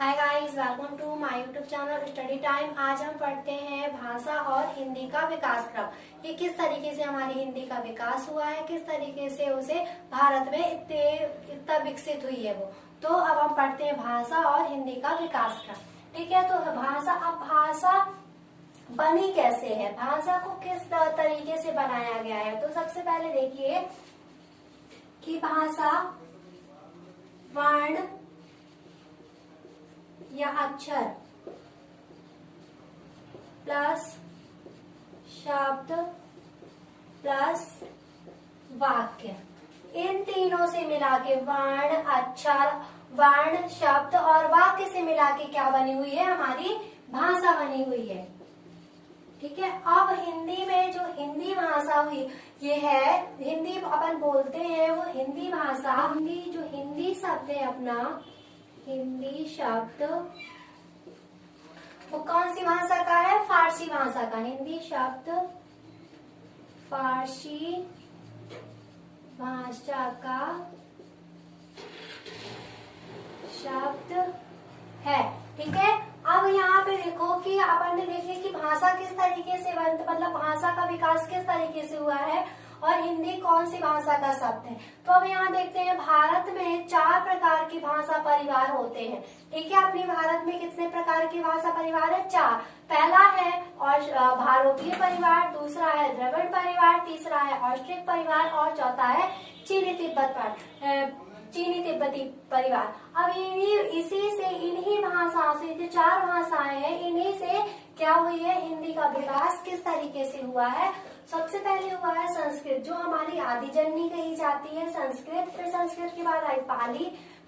Hi guys, welcome to my YouTube channel study time. आज हम पढ़ते हैं भाषा और हिंदी का विकास क्रम कि किस तरीके से हमारी हिंदी का विकास हुआ है, किस तरीके से उसे भारत में इतना विकसित हुई है वो। तो अब हम पढ़ते हैं भाषा और हिंदी का विकास क्रम। ठीक है, तो भाषा बनी कैसे है, भाषा को किस तरीके से बनाया गया है। तो सबसे पहले देखिए कि भाषा वर्ण या अक्षर प्लस शब्द प्लस वाक्य, इन तीनों से मिला के वर्ण, अक्षर, वर्ण, शब्द और वाक्य से मिला के क्या बनी हुई है, हमारी भाषा बनी हुई है। ठीक है, अब हिंदी में जो हिंदी भाषा हुई ये है, हिंदी अपन बोलते हैं वो हिंदी भाषा, जो हिंदी शब्द है अपना, हिंदी शब्द वो कौन सी भाषा का है, फारसी भाषा का। हिंदी शब्द फारसी भाषा का शब्द है। ठीक है, अब यहाँ पे देखो कि अपन ने देख लिया कि भाषा किस तरीके से मतलब भाषा का विकास किस तरीके से हुआ है और हिंदी कौन सी भाषा का शब्द है। तो अब यहाँ देखते हैं, भारत में 4 प्रकार की भाषा परिवार होते हैं। ठीक है, अपने भारत में कितने प्रकार की भाषा परिवार है, 4। पहला है और भारतीय परिवार, दूसरा है द्रविड़ परिवार, तीसरा है ऑस्ट्रिक परिवार और चौथा है चीनी तिब्बती परिवार। अब इन्हीं भाषाओं से, जो 4 भाषाएं हैं, इन्हीं से क्या हुई है, हिंदी का विकास किस तरीके से हुआ है। सबसे पहले हुआ है संस्कृत, जो हमारी आदि जननी कही जाती है, संस्कृत। फिर संस्कृत के बाद आई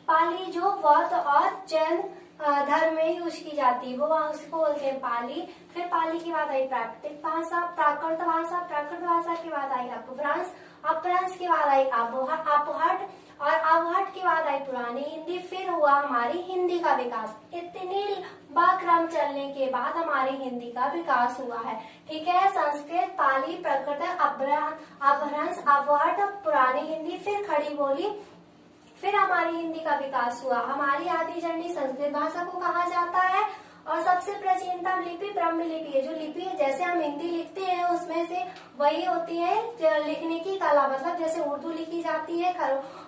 पाली जो बौद्ध और जैन धर्म में यूज की जाती है, वो उसको बोलते हैं पाली। फिर पाली के बाद आई प्राकृत भाषा, प्राकृत भाषा के बाद आई अपभ्रंश के बाद आई अपहट और अपहट के बाद आई पुरानी हिंदी। फिर हुआ हमारी हिंदी का विकास। इतनी क्रम चलने के बाद हमारी हिंदी का विकास हुआ है। ठीक है, संस्कृत, पाली, प्राकृत, अपभ्रंश, अपहट, पुरानी हिंदी, फिर खड़ी बोली, फिर हमारी हिंदी का विकास हुआ। हमारी आदि जननी संस्कृत भाषा को कहा जाता है और सबसे प्राचीनतम लिपि ब्रह्म लिपि है। जो लिपि है, जैसे हम हिंदी लिखते हैं उसमें से वही होती है लिखने की कला, मतलब जैसे उर्दू लिखी जाती है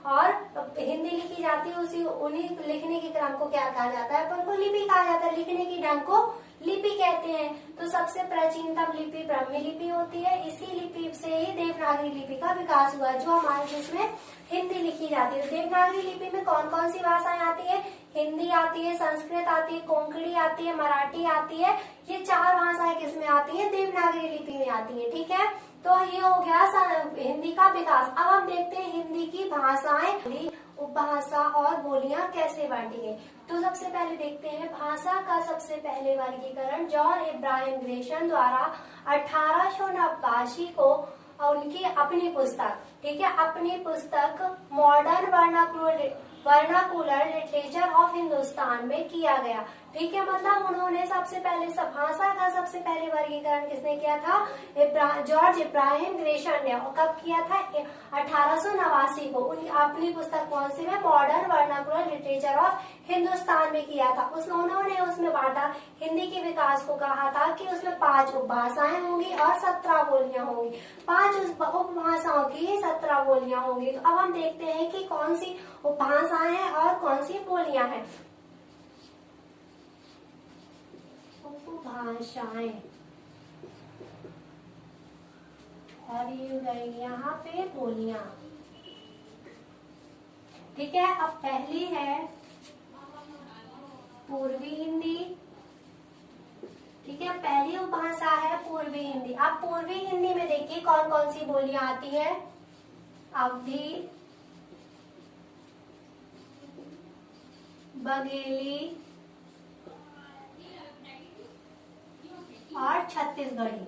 और हिंदी लिखी जाती है, उन्हीं लिखने के क्रम को क्या कहा जाता है, अपन को लिपि कहा जाता है। लिखने की ढंग को लिपि कहते हैं। तो सबसे प्राचीनतम लिपि ब्राह्मी लिपि होती है। इसी लिपि से ही देवनागरी लिपि का विकास हुआ, जो हमारे देश में हिंदी लिखी जाती है। देवनागरी लिपि में कौन कौन सी भाषाएं आती है, हिंदी आती है, संस्कृत आती है, कोंकणी आती है, मराठी आती है। ये 4 भाषाएं किसमें आती है, देवनागरी लिपि में आती है। ठीक है, तो ये हो गया हिंदी का विकास। अब हम देखते हैं हिंदी की भाषाएं, उपभाषा और बोलियां कैसे बांटी गई। तो सबसे पहले देखते हैं भाषा का सबसे पहले वर्गीकरण जॉन इब्राहिम ग्रेशन द्वारा 1889 को उनकी अपनी पुस्तक, ठीक है, अपनी पुस्तक modern vernacular literature of Hindustan में किया गया। ठीक है, मतलब उन्होंने सबसे पहले भाषा का सबसे पहले वर्गीकरण किसने किया था, जॉर्ज इब्राहिम ग्रेशन ने। और कब किया था, 1889 को। उनकी अपनी पुस्तक कौन सी में, modern vernacular literature of Hindustan में किया था। उन्होंने उसमें बांटा, हिंदी के विकास को कहा था कि उसमें 5 उपभाषाएं होंगी और 17 बोलियां होंगी। 5 उपभाषाओं की 17 बोलियां होंगी। तो अब हम देखते हैं कि कौन सी उपभाषाएं हैं और कौन सी बोलियां हैं। उपभाषाएं और ये गई यहाँ पे बोलियां। ठीक है, अब पहली है पूर्वी हिंदी। ठीक है, पहली उपभाषा है पूर्वी हिंदी। अब पूर्वी हिंदी में देखिए कौन कौन सी बोलियां आती है, अवधी, बघेली और छत्तीसगढ़ी।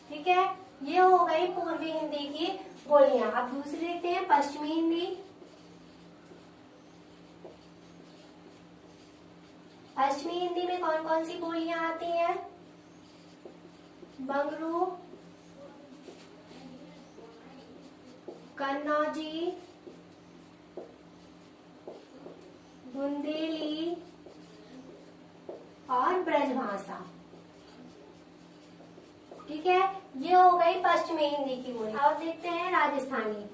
ठीक है, ये हो गई पूर्वी हिंदी की बोलियां। अब दूसरी देखते हैं पश्चिमी हिंदी। पश्चिमी हिंदी में कौन कौन सी बोलियां आती हैं, बंगरू, कन्नौजी, बुंदेली और ब्रजभाषा। ठीक है, ये हो गई पश्चिमी हिंदी की बोली। अब देखते हैं राजस्थानी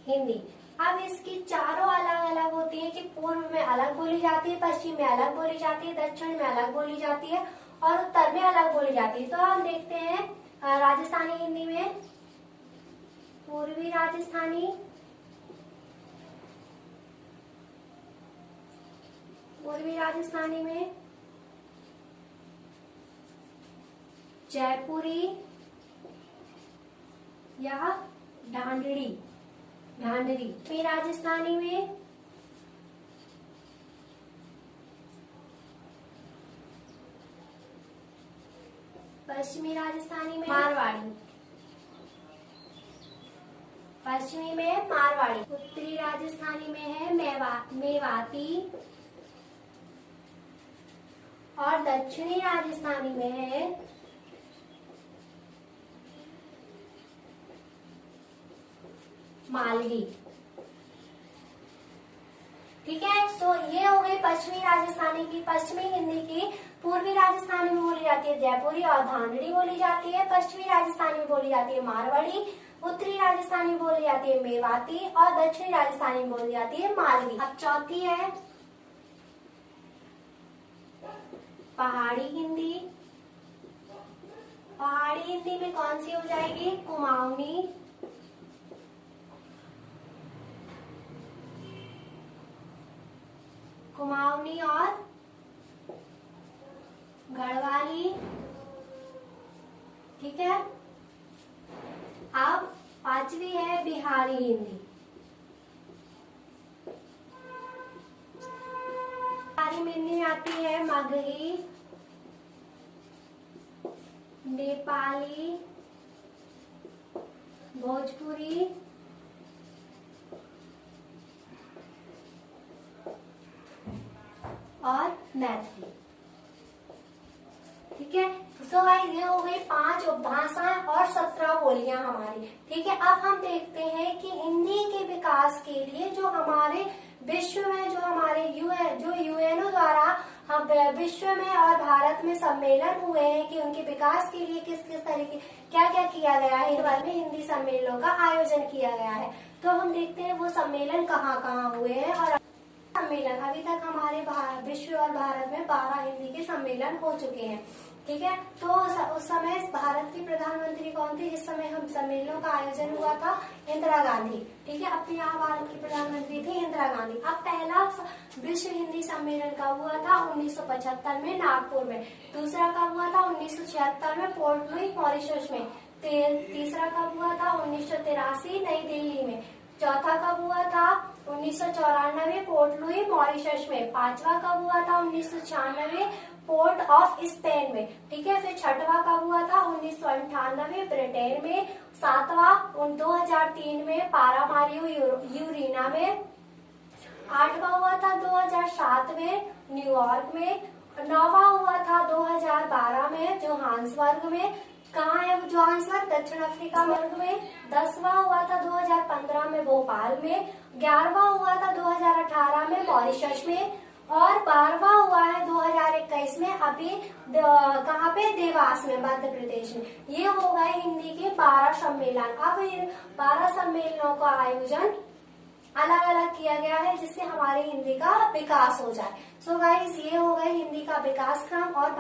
हिंदी। अब इसकी चारों अलग अलग होती है कि पूर्व में अलग बोली जाती है, पश्चिम में अलग बोली जाती है, दक्षिण में अलग बोली जाती है और उत्तर में अलग बोली जाती है। तो हम देखते हैं राजस्थानी हिंदी में पूर्वी राजस्थानी, में जयपुरी या ढांढरी। फिर राजस्थानी में पश्चिमी राजस्थानी में मारवाड़ी, पश्चिमी में मारवाड़ी। उत्तरी राजस्थानी में है मेवाती और दक्षिणी राजस्थानी में है मालवी। ठीक है, तो ये हो गई पश्चिमी राजस्थानी की, पश्चिमी हिंदी की। पूर्वी राजस्थानी में बोली जाती है जयपुरी और धांधड़ी बोली जाती है। पश्चिमी राजस्थानी में बोली जाती है मारवाड़ी। उत्तरी राजस्थानी में बोली जाती है मेवाती और दक्षिणी राजस्थानी में बोली जाती है मालवी। अब चौथी है पहाड़ी हिंदी। पहाड़ी हिंदी में कौन सी हो जाएगी? कुमाऊनी, और गढ़वाली। ठीक है, अब पांचवी है बिहारी हिंदी। बिहारी में हिंदी आती है मगही, नेपाली, भोजपुरी और मैथिली। ठीक है, तो गाइस ये हो गई 5 उपभाषाएं और 17 बोलियां हमारी। ठीक है, अब हम देखते हैं कि हिंदी के विकास के लिए जो हमारे विश्व में जो हमारे यूएनओ द्वारा हम विश्व में और भारत में सम्मेलन हुए हैं कि उनके विकास के लिए किस किस तरीके क्या क्या किया गया है, इस बारे में हिंदी सम्मेलनों का आयोजन किया गया है। तो हम देखते हैं वो सम्मेलन कहाँ कहाँ हुए हैं। और सम्मेलन अभी तक हमारे विश्व और भारत में 12 हिंदी के सम्मेलन हो चुके हैं। ठीक है, तो उस समय भारत की प्रधानमंत्री कौन थी जिस समय हम सम्मेलनों का आयोजन हुआ था? इंदिरा गांधी। ठीक है, अपने यहाँ भारत की प्रधानमंत्री थी इंदिरा गांधी। अब पहला विश्व हिंदी सम्मेलन कब हुआ था? 1975 में नागपुर में। दूसरा कब हुआ था? 1976 में पोर्ट लुई मॉरिशस में। तीसरा कब हुआ था? 1983 नई दिल्ली में। चौथा कब हुआ था? 1994 पोर्ट लुई मॉरिशस में। पांचवा कब हुआ था? 1996 पोर्ट ऑफ स्पेन में। ठीक है, फिर छठवां कब हुआ था? 1998 ब्रिटेन में। सातवां 2003 में पारामारिबो यूरीना में। आठवां हुआ था 2007 में न्यूयॉर्क में। नौवां हुआ था 2012 में जोहान्सबर्ग में। कहाँ है जोहान्सबर्ग? दक्षिण अफ्रीका में। 10वां हुआ था 2015 में भोपाल में। 11वां हुआ था 2018 में मॉरिशस में। और 12वां हुआ है 2021 में अभी कहाँ पे? देवास में, मध्य प्रदेश में। ये हो गए हिंदी के 12 सम्मेलन। अब इन 12 सम्मेलनों का आयोजन अलग अलग किया गया है जिससे हमारी हिंदी का विकास हो जाए। सो गाइस, ये हो गए हिंदी का विकास क्रम और